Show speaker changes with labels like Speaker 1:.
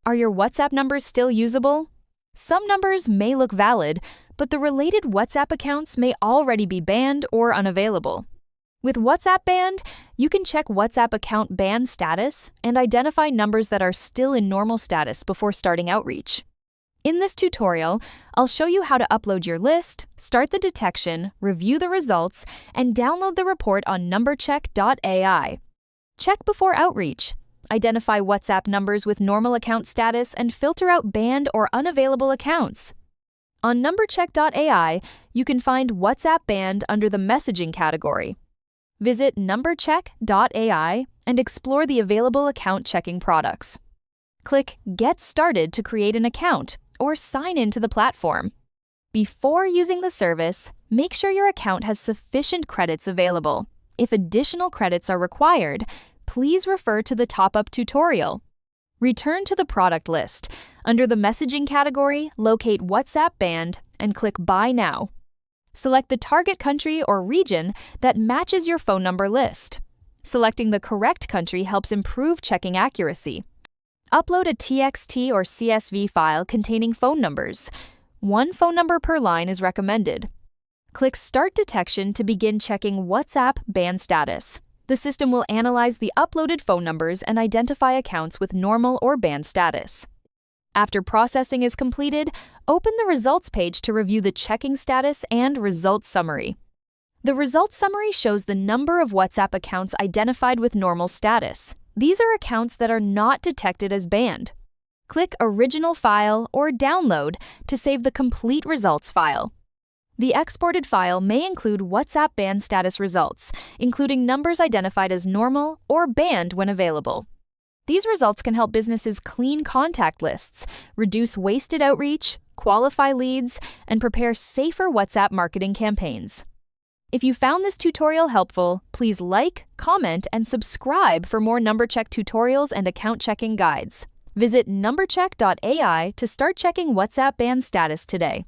Speaker 1: Are your WhatsApp numbers still usable? Some numbers may look valid, but the related WhatsApp accounts may already be banned or unavailable. With WhatsApp Banned, you can check WhatsApp account ban status and identify numbers that are still in normal status before starting outreach. In this tutorial, I'll show you how to upload your list, start the detection, review the results, and download the report on NumberCheck.ai. Check before outreach. Identify WhatsApp numbers with normal account status and filter out banned or unavailable accounts. On NumberCheck.ai, you can find WhatsApp Banned under the messaging category. Visit NumberCheck.ai and explore the available account checking products. Click Get Started to create an account or sign in to the platform. Before using the service, make sure your account has sufficient credits available. If additional credits are required, please refer to the top-up tutorial. Return to the product list. Under the messaging category, locate WhatsApp Banned and click Buy Now. Select the target country or region that matches your phone number list. Selecting the correct country helps improve checking accuracy. Upload a TXT or CSV file containing phone numbers. One phone number per line is recommended. Click Start Detection to begin checking WhatsApp ban status. The system will analyze the uploaded phone numbers and identify accounts with normal or banned status. After processing is completed, open the results page to review the checking status and results summary. The results summary shows the number of WhatsApp accounts identified with normal status. These are accounts that are not detected as banned. Click Original File or Download to save the complete results file. The exported file may include WhatsApp ban status results, including numbers identified as normal or banned when available. These results can help businesses clean contact lists, reduce wasted outreach, qualify leads, and prepare safer WhatsApp marketing campaigns. If you found this tutorial helpful, please like, comment, and subscribe for more NumberCheck tutorials and account checking guides. Visit NumberCheck.ai to start checking WhatsApp ban status today.